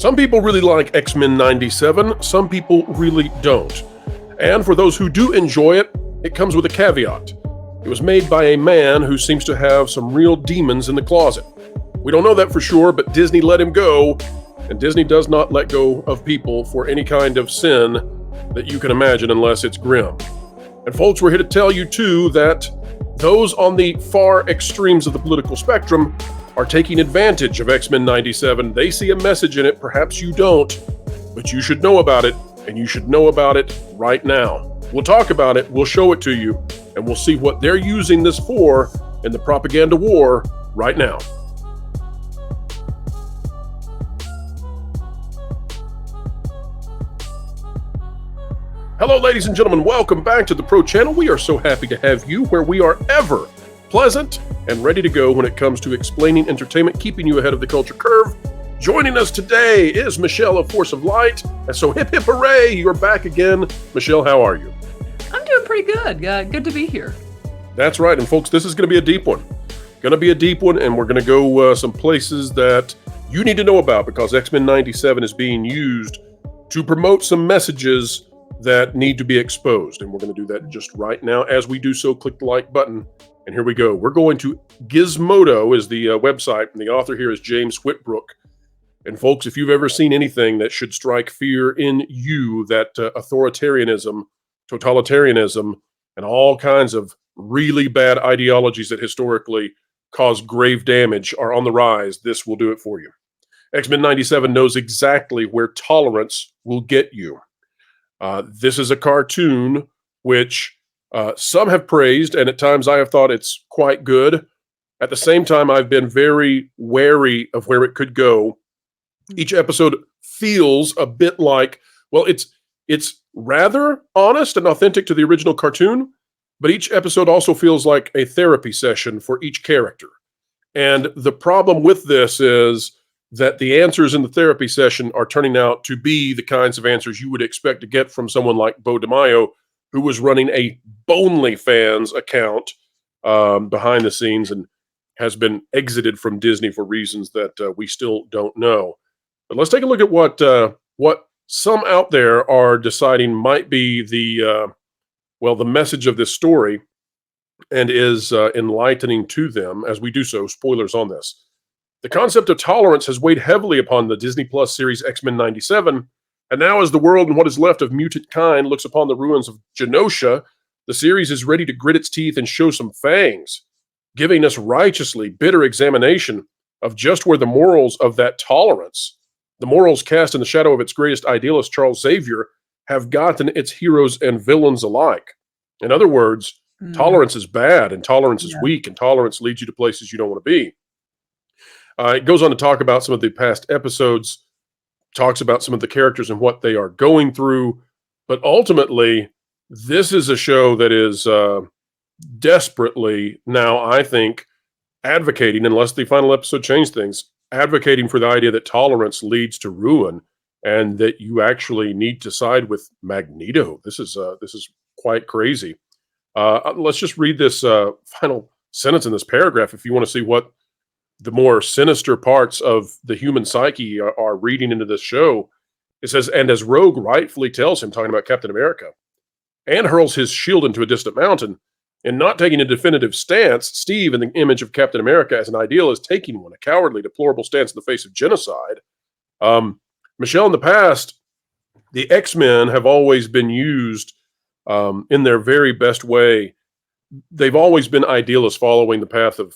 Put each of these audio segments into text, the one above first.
Some people really like X-Men 97, some people really don't. And for those who do enjoy it, it comes with a caveat. It was made by a man who seems to have some real demons in the closet. We don't know that for sure, but Disney let him go, and Disney does not let go of people for any kind of sin that you can imagine unless it's grim. And folks, we're here to tell you too that those on the far extremes of the political spectrum are taking advantage of X-Men 97. They see a message in it, perhaps you don't, but you should know about it, and you should know about it right now. We'll talk about it, we'll show it to you, and we'll see what they're using this for in the propaganda war right now. Hello, ladies and gentlemen. Welcome back to the Pro Channel. We are so happy to have you where we are ever pleasant and ready to go when it comes to explaining entertainment, keeping you ahead of the culture curve. Joining us today is Michelle of Force of Light. And so hip, hip, hooray, you're back again. Michelle, how are you? I'm doing pretty good. Good to be here. That's right. And folks, this is going to be a deep one. Going to be a deep one, and we're going to go some places that you need to know about because X-Men 97 is being used to promote some messages that need to be exposed. And we're going to do that just right now. As we do so, click the like button. And here we go. We're going to Gizmodo is the website, and the author here is James Whitbrook. And folks, if you've ever seen anything that should strike fear in you, that authoritarianism, totalitarianism, and all kinds of really bad ideologies that historically cause grave damage are on the rise, this will do it for you. X-Men 97 knows exactly where tolerance will get you. This is a cartoon which some have praised, and at times I have thought it's quite good. At the same time, I've been very wary of where it could go. Each episode feels a bit like, well, it's rather honest and authentic to the original cartoon, but each episode also feels like a therapy session for each character. And the problem with this is that the answers in the therapy session are turning out to be the kinds of answers you would expect to get from someone like Bo DeMaio, who was running a Bonely Fans account behind the scenes and has been exited from Disney for reasons that we still don't know. But let's take a look at what some out there are deciding might be the message of this story and is enlightening to them as we do so. Spoilers on this. The concept of tolerance has weighed heavily upon the Disney Plus series X-Men 97, and now as the world and what is left of mutant kind looks upon the ruins of Genosha, the series is ready to grit its teeth and show some fangs, giving us righteously bitter examination of just where the morals of that tolerance, the morals cast in the shadow of its greatest idealist, Charles Xavier, have gotten its heroes and villains alike. In other words, tolerance is bad, and tolerance is weak, and tolerance leads you to places you don't want to be. It goes on to talk about some of the past episodes, talks about some of the characters and what they are going through, but ultimately, this is a show that is desperately now, I think, advocating, unless the final episode changed things, advocating for the idea that tolerance leads to ruin and that you actually need to side with Magneto. This is quite crazy. Let's just read this final sentence in this paragraph if you want to see what the more sinister parts of the human psyche are reading into this show. It says, and as Rogue rightfully tells him, talking about Captain America, and hurls his shield into a distant mountain, in not taking a definitive stance, Steve, in the image of Captain America as an ideal, is taking one, a cowardly, deplorable stance in the face of genocide. Michelle, in the past, the X-Men have always been used in their very best way. They've always been idealists following the path of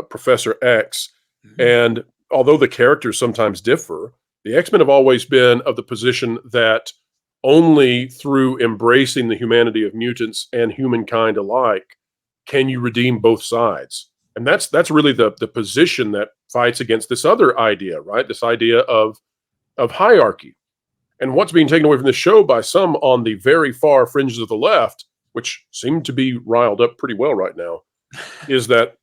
Professor X. And although the characters sometimes differ, the X-Men have always been of the position that only through embracing the humanity of mutants and humankind alike can you redeem both sides. And that's really the position that fights against this other idea, right? This idea of hierarchy. And what's being taken away from this show by some on the very far fringes of the left, which seem to be riled up pretty well right now, is that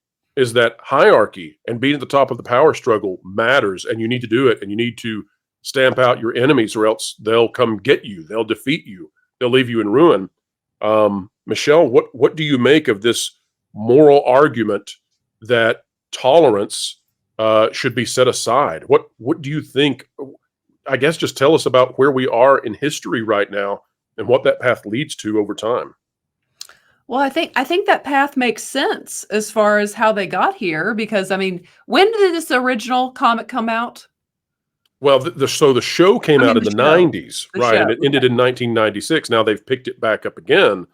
hierarchy and being at the top of the power struggle matters, and you need to do it, and you need to stamp out your enemies or else they'll come get you. They'll defeat you. They'll leave you in ruin. Michelle, what do you make of this moral argument that tolerance should be set aside? What do you think? I guess just tell us about where we are in history right now and what that path leads to over time. Well, I think that path makes sense as far as how they got here because I mean, when did this original comic come out? Well, so the show came I out mean in the the show. 90s, The right? show. And it ended Okay. in 1996. Now they've picked it back up again.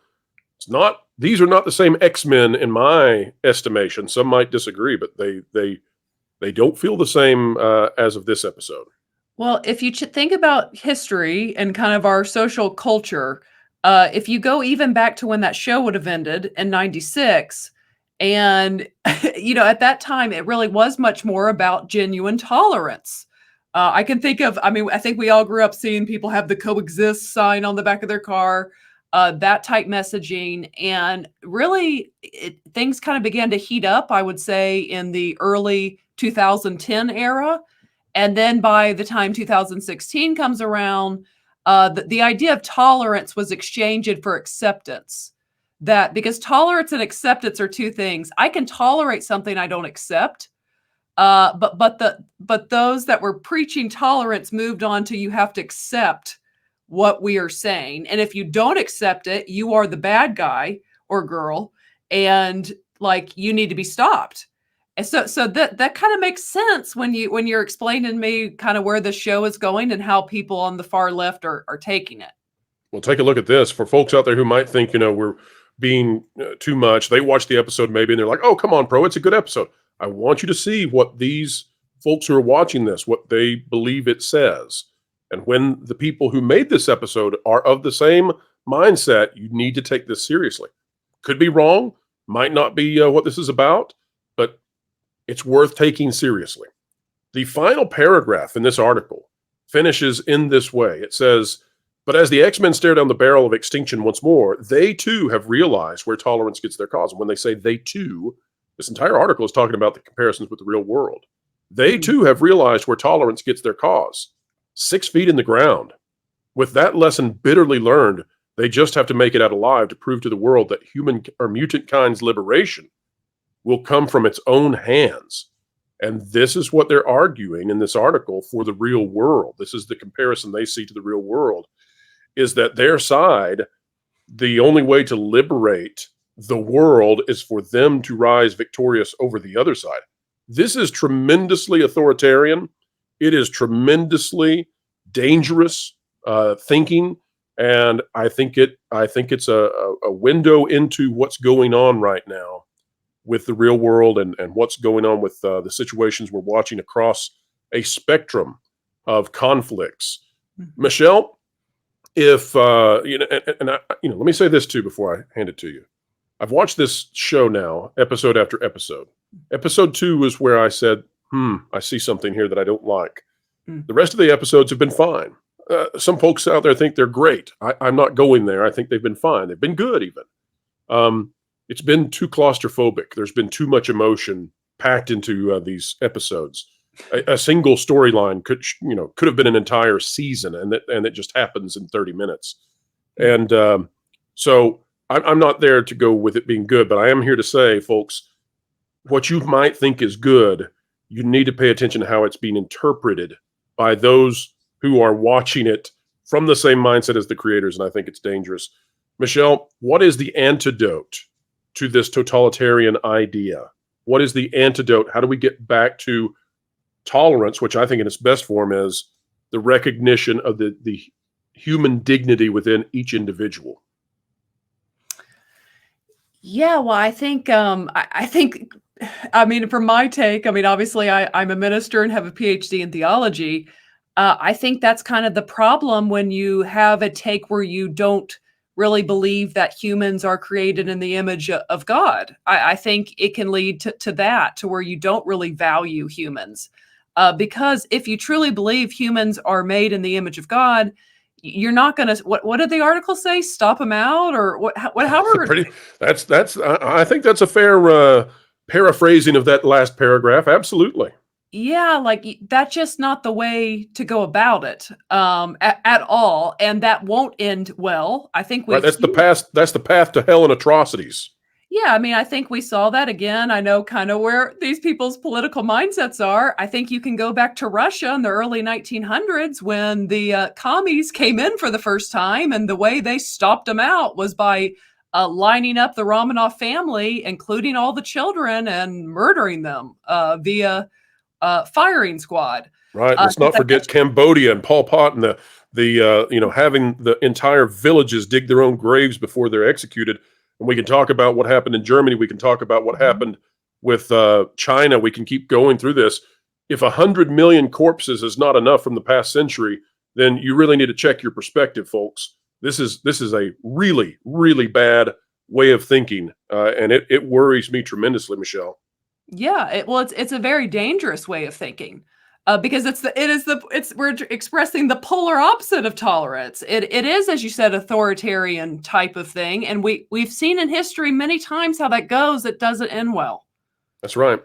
It's not, these are not the same X-Men in my estimation. Some might disagree, but they don't feel the same as of this episode. Well, if you think about history and kind of our social culture, if you go even back to when that show would have ended in 96, and, at that time, it really was much more about genuine tolerance. I can think of, I mean, I think we all grew up seeing people have the coexist sign on the back of their car, that type messaging. And really, things kind of began to heat up, I would say, in the early 2010 era. And then by the time 2016 comes around, the idea of tolerance was exchanged for acceptance. That because tolerance and acceptance are two things. I can tolerate something I don't accept, but those that were preaching tolerance moved on to you have to accept what we are saying, and if you don't accept it, you are the bad guy or girl, and like you need to be stopped. And so that kind of makes sense when you're explaining to me kind of where the show is going and how people on the far left are taking it. Well, take a look at this. For folks out there who might think, we're being too much, they watch the episode maybe and they're like, oh, come on, Pro, it's a good episode. I want you to see what these folks who are watching this, what they believe it says. And when the people who made this episode are of the same mindset, you need to take this seriously. Could be wrong, might not be what this is about, but it's worth taking seriously. The final paragraph in this article finishes in this way. It says, but as the X-Men stare down the barrel of extinction once more, they too have realized where tolerance gets their cause. And when they say they too, this entire article is talking about the comparisons with the real world. They too have realized where tolerance gets their cause. 6 feet in the ground. With that lesson bitterly learned, they just have to make it out alive to prove to the world that human or mutant kind's liberation will come from its own hands. And this is what they're arguing in this article for the real world. This is the comparison they see to the real world, is that their side, the only way to liberate the world is for them to rise victorious over the other side. This is tremendously authoritarian. It is tremendously dangerous thinking, and I think it's a window into what's going on right now with the real world and what's going on with the situations we're watching across a spectrum of conflicts. Mm-hmm. Michelle, if let me say this too before I hand it to you. I've watched this show now, episode after episode. Episode 2 was where I said, I see something here that I don't like. The rest of the episodes have been fine. Some folks out there think they're great. I'm not going there. I think they've been fine. They've been good even. It's been too claustrophobic. There's been too much emotion packed into these episodes. A single storyline could have been an entire season, and it just happens in 30 minutes. And so I'm not there to go with it being good, but I am here to say, folks, what you might think is good, you need to pay attention to how it's being interpreted by those who are watching it from the same mindset as the creators, and I think it's dangerous. Michelle, what is the antidote to this totalitarian idea? What is the antidote? How do we get back to tolerance, which I think in its best form is the recognition of the human dignity within each individual? Yeah, well, I think I mean, from my take, I mean, obviously I'm a minister and have a PhD in theology. I think that's kind of the problem when you have a take where you don't really believe that humans are created in the image of God. I think it can lead to that, to where you don't really value humans. Because if you truly believe humans are made in the image of God, you're not going to, what did the article say? Stop them out, or however. I think that's a fair paraphrasing of that last paragraph. Absolutely. Yeah, like that's just not the way to go about it at all, and that won't end well. I think Right. That's the path to hell and atrocities. Yeah, I mean, I think we saw that again. I know kind of where these people's political mindsets are. I think you can go back to Russia in the early 1900s when the commies came in for the first time, and the way they stopped them out was by lining up the Romanov family, including all the children, and murdering them via firing squad. Right. Let's 'Cause not I guess forget Cambodia and Pol Pot and the having the entire villages dig their own graves before they're executed. And we can talk about what happened in Germany. We can talk about what Mhm. happened with China. We can keep going through this. If 100 million corpses is not enough from the past century, then you really need to check your perspective, folks. This is a really, really bad way of thinking, and it worries me tremendously, Michelle. Yeah, well, it's a very dangerous way of thinking, because we're expressing the polar opposite of tolerance. It is, as you said, authoritarian type of thing, and we've seen in history many times how that goes. It doesn't end well. That's right.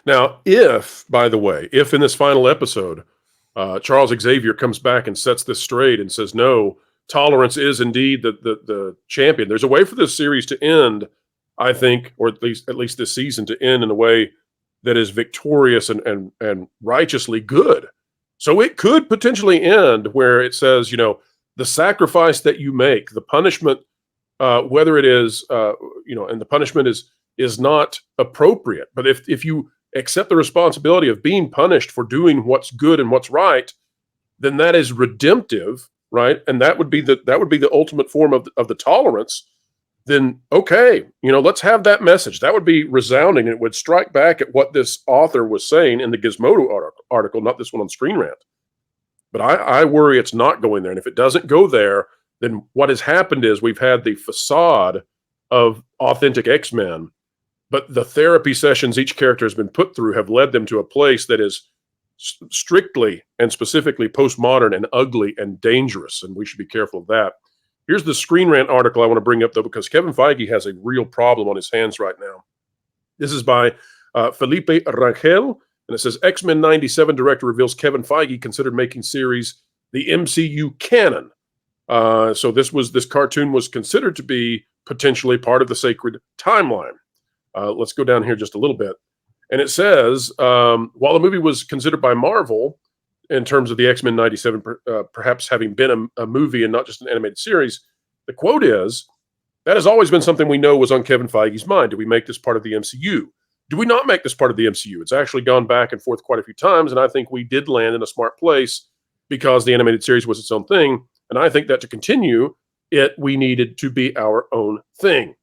Now, if, by the way, if in this final episode, Charles Xavier comes back and sets this straight and says, no, tolerance is indeed the champion, there's a way for this series to end, I think, or at least this season to end in a way that is victorious and righteously good. So it could potentially end where it says, the sacrifice that you make, the punishment, whether it is, and the punishment is not appropriate. But if you accept the responsibility of being punished for doing what's good and what's right, then that is redemptive, right? And that would be the ultimate form of the tolerance. Then okay, let's have that message. That would be resounding. It would strike back at what this author was saying in the Gizmodo article, not this one on ScreenRant. But I worry it's not going there. And if it doesn't go there, then what has happened is we've had the facade of authentic X-Men, but the therapy sessions each character has been put through have led them to a place that is strictly and specifically postmodern and ugly and dangerous, and we should be careful of that. Here's the ScreenRant article I want to bring up, though, because Kevin Feige has a real problem on his hands right now. This is by Felipe Rangel, and it says, X-Men 97 director reveals Kevin Feige considered making series the MCU canon. So this cartoon was considered to be potentially part of the sacred timeline. Let's go down here just a little bit. And it says, while the movie was considered by Marvel in terms of the X-Men 97 perhaps having been a movie and not just an animated series, the quote is, that has always been something we know was on Kevin Feige's mind. Do we make this part of the MCU? Do we not make this part of the MCU? It's actually gone back and forth quite a few times, and I think we did land in a smart place because the animated series was its own thing. And I think that to continue we needed to be our own thing.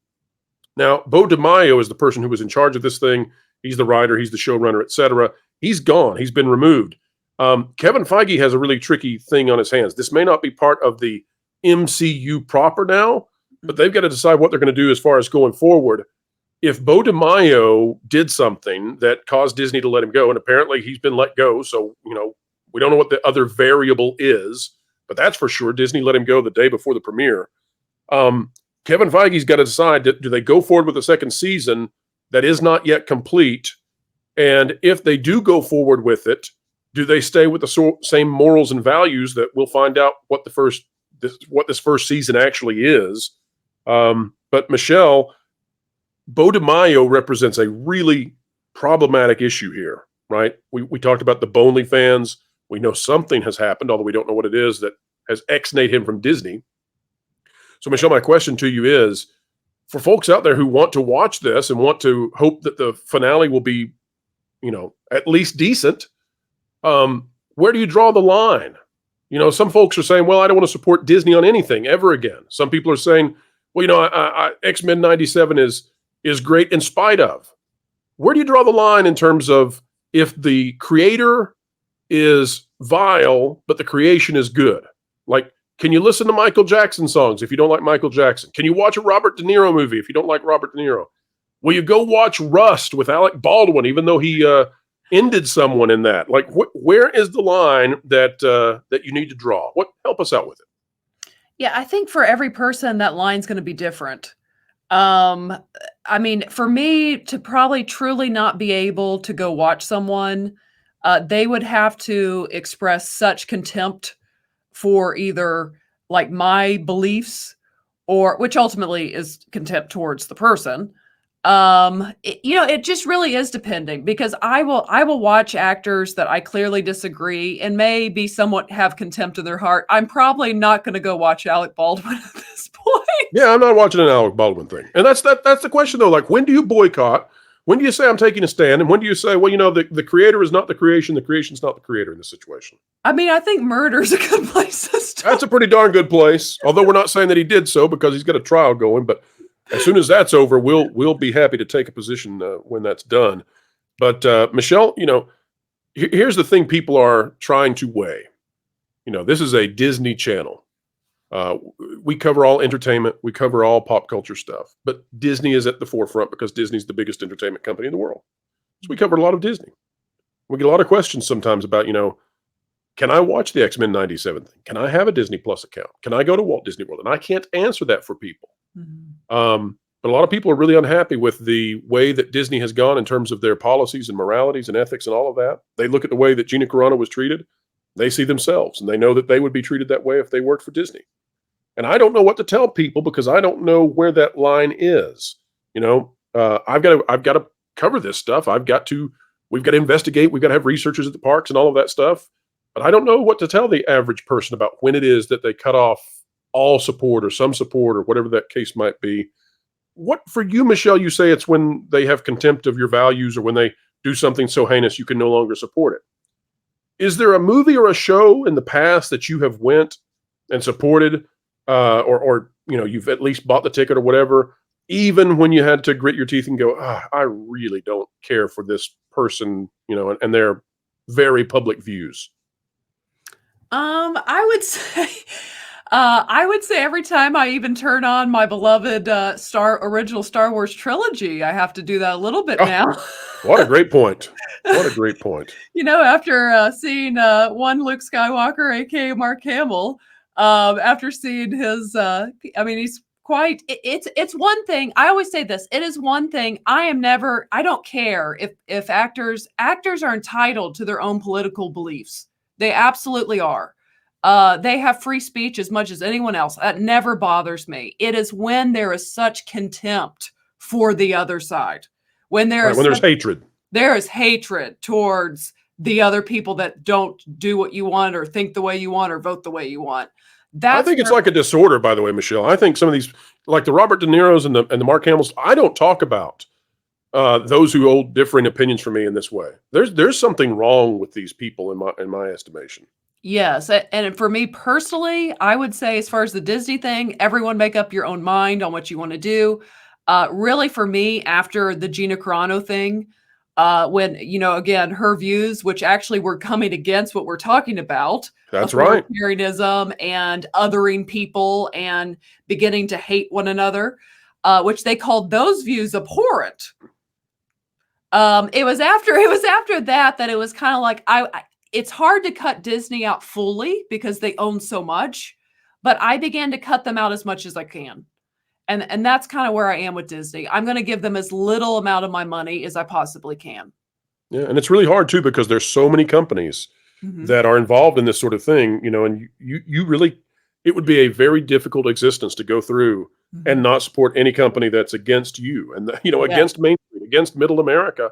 Now, Bo DeMaio is the person who was in charge of this thing. He's the writer, he's the showrunner, etc. He's gone. He's been removed. Kevin Feige has a really tricky thing on his hands. This may not be part of the MCU proper now, but they've got to decide what they're going to do as far as going forward. If Bo DeMaio did something that caused Disney to let him go, and apparently he's been let go, so we don't know what the other variable is, but that's for sure. Disney let him go the day before the premiere. Kevin Feige's got to decide, do they go forward with a second season that is not yet complete? And if they do go forward with it, do they stay with the same morals and values that we'll find out what this first season actually is? But Michelle, Bo DeMaio represents a really problematic issue here, right? We talked about the Bonley fans. We know something has happened, although we don't know what it is, that has ex-nate him from Disney. So, Michelle, my question to you is, for folks out there who want to watch this and want to hope that the finale will be, at least decent, where do you draw the line? Some folks are saying, well, I don't want to support Disney on anything ever again. Some people are saying, well, X-Men 97 is great in spite of. Where do you draw the line in terms of if the creator is vile, but the creation is good? Like, can you listen to Michael Jackson songs if you don't like Michael Jackson? Can you watch a Robert De Niro movie if you don't like Robert De Niro? Will you go watch Rust with Alec Baldwin, even though he ended someone in that? Like, where is the line that you need to draw? Help us out with it. Yeah, I think for every person, that line's going to be different. I mean, for me to probably truly not be able to go watch someone, they would have to express such contempt for either like my beliefs, or which ultimately is contempt towards the person, It just really is depending, because I will watch actors that I clearly disagree and maybe somewhat have contempt in their heart. I'm probably not going to go watch Alec Baldwin at this point. Yeah, I'm not watching an Alec Baldwin thing. And that's the question though. Like, when do you boycott? When do you say I'm taking a stand? And when do you say, well, the creator is not the creation's not the creator in this situation? I mean, I think murder is a good place to start. That's a pretty darn good place. Although we're not saying that he did so, because he's got a trial going. But as soon as that's over, we'll be happy to take a position when that's done. But Michelle, here's the thing people are trying to weigh. This is a Disney Channel. We cover all entertainment. We cover all pop culture stuff. But Disney is at the forefront because Disney's the biggest entertainment company in the world. So we cover a lot of Disney. We get a lot of questions sometimes about, can I watch the X-Men 97 thing? Can I have a Disney Plus account? Can I go to Walt Disney World? And I can't answer that for people. But a lot of people are really unhappy with the way that Disney has gone in terms of their policies and moralities and ethics and all of that. They look at the way that Gina Carano was treated. They see themselves, and they know that they would be treated that way if they worked for Disney. And I don't know what to tell people, because I don't know where that line is. I've got to cover this stuff. We've got to investigate. We've got to have researchers at the parks and all of that stuff. But I don't know what to tell the average person about when it is that they cut off all support or some support or whatever that case might be. What, for you, Michelle, you say it's when they have contempt of your values or when they do something so heinous you can no longer support it. Is there a movie or a show in the past that you have went and supported, or you've at least bought the ticket or whatever, even when you had to grit your teeth and go, I really don't care for this person, and their very public views? I would say every time I even turn on my beloved original Star Wars trilogy, I have to do that a little bit now. What a great point. What a great point. After seeing one Luke Skywalker, aka Mark Hamill, after seeing his, he's quite. It's one thing. I always say this. It is one thing. I don't care if actors are entitled to their own political beliefs. They absolutely are. They have free speech as much as anyone else. That never bothers me. It is when there is such contempt for the other side. When there's hatred. There is hatred towards the other people that don't do what you want or think the way you want or vote the way you want. I think it's like a disorder, by the way, Michelle. I think some of these, like the Robert De Niro's and the Mark Hamills, I don't talk about those who hold differing opinions from me in this way. There's something wrong with these people in my estimation. Yes, and for me personally, I would say, as far as the Disney thing, everyone make up your own mind on what you want to do. Really, for me, after the Gina Carano thing, when, again, her views, which actually were coming against what we're talking about. That's right. Authoritarianism and othering people and beginning to hate one another, which they called those views abhorrent. It was after that it was kind of like, it's hard to cut Disney out fully because they own so much, but I began to cut them out as much as I can. And that's kind of where I am with Disney. I'm going to give them as little amount of my money as I possibly can. Yeah, and it's really hard too, because there's so many companies that are involved in this sort of thing, and you really, it would be a very difficult existence to go through and not support any company that's against you and, against Main Street, against Middle America.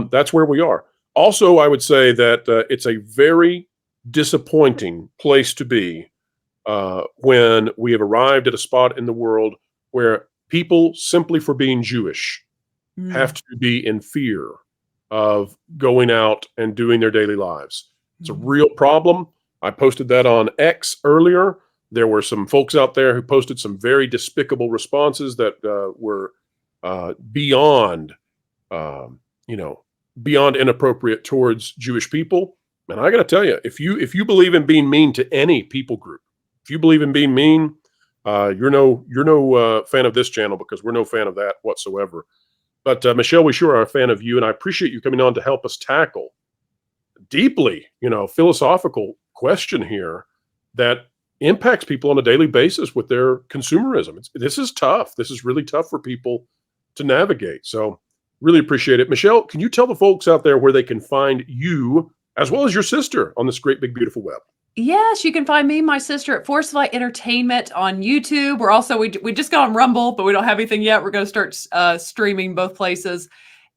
That's where we are. Also, I would say that it's a very disappointing place to be when we have arrived at a spot in the world where people, simply for being Jewish, have to be in fear of going out and doing their daily lives. It's a real problem. I posted that on X earlier. There were some folks out there who posted some very despicable responses that were beyond inappropriate towards Jewish people. And I got to tell you, if you believe in being mean to any people group, if you believe in being mean, you're no fan of this channel, because we're no fan of that whatsoever. But Michelle, we sure are a fan of you, and I appreciate you coming on to help us tackle deeply, philosophical question here that impacts people on a daily basis with their consumerism. This is tough. This is really tough for people to navigate. So really appreciate it. Michelle, can you tell the folks out there where they can find you as well as your sister on this great big beautiful web? Yes, you can find me and my sister at Force Light Entertainment on YouTube. We're also we just got on Rumble, but we don't have anything yet. We're going to start streaming both places.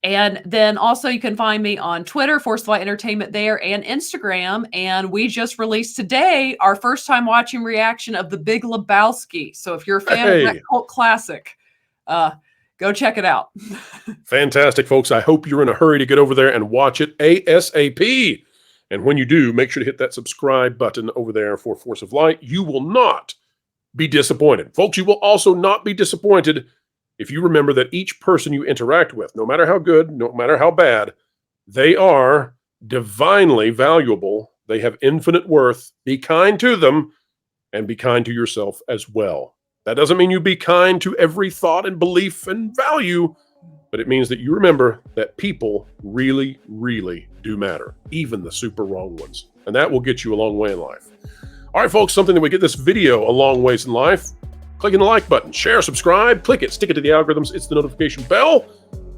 And then also you can find me on Twitter, Force Light Entertainment there, and Instagram. And we just released today our first time watching reaction of The Big Lebowski. So if you're a fan of that cult classic, go check it out. Fantastic, folks. I hope you're in a hurry to get over there and watch it ASAP. And when you do, make sure to hit that subscribe button over there for Force of Light. You will not be disappointed. Folks, you will also not be disappointed if you remember that each person you interact with, no matter how good, no matter how bad, they are divinely valuable. They have infinite worth. Be kind to them and be kind to yourself as well. That doesn't mean you be kind to every thought and belief and value, but it means that you remember that people really, really do matter, even the super wrong ones. And that will get you a long way in life. All right, folks, something that would get this video a long ways in life. Clicking the like button, share, subscribe, click it, stick it to the algorithms, it's the notification bell,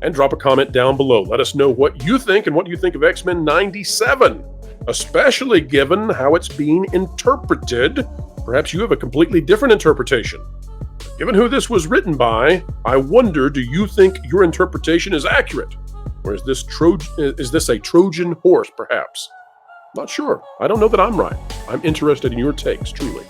and drop a comment down below. Let us know what you think and what you think of X-Men 97, especially given how it's being interpreted. Perhaps you have a completely different interpretation. Given who this was written by, I wonder, do you think your interpretation is accurate? Or is this a Trojan horse, perhaps? Not sure. I don't know that I'm right. I'm interested in your takes, truly.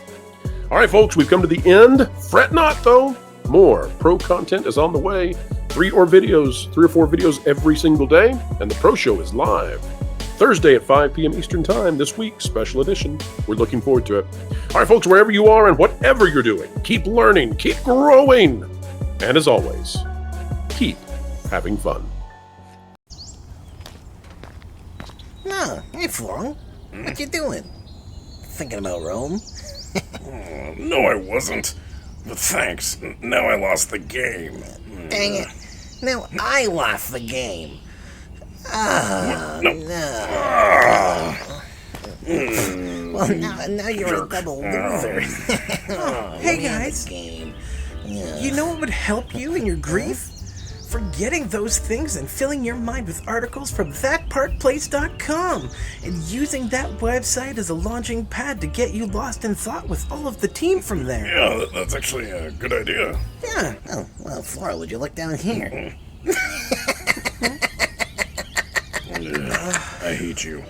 All right, folks, we've come to the end. Fret not, though. More pro content is on the way. 3 or 4 videos every single day. And the Pro Show is live Thursday at 5 p.m. Eastern Time this week, special edition. We're looking forward to it. All right, folks, wherever you are and whatever you're doing, keep learning, keep growing. And as always, keep having fun. No, hey, Florel. What you doing? Thinking about Rome? No, I wasn't. But thanks. Now I lost the game. Dang it. Now I lost the game. No. Well, now you're a double loser. Hey, guys. You know what would help you in your grief? Forgetting those things and filling your mind with articles from thatpartplace.com and using that website as a launching pad to get you lost in thought with all of the team from there. Yeah, that's actually a good idea. Yeah. Oh, well, Flora, would you look down here? I hate you.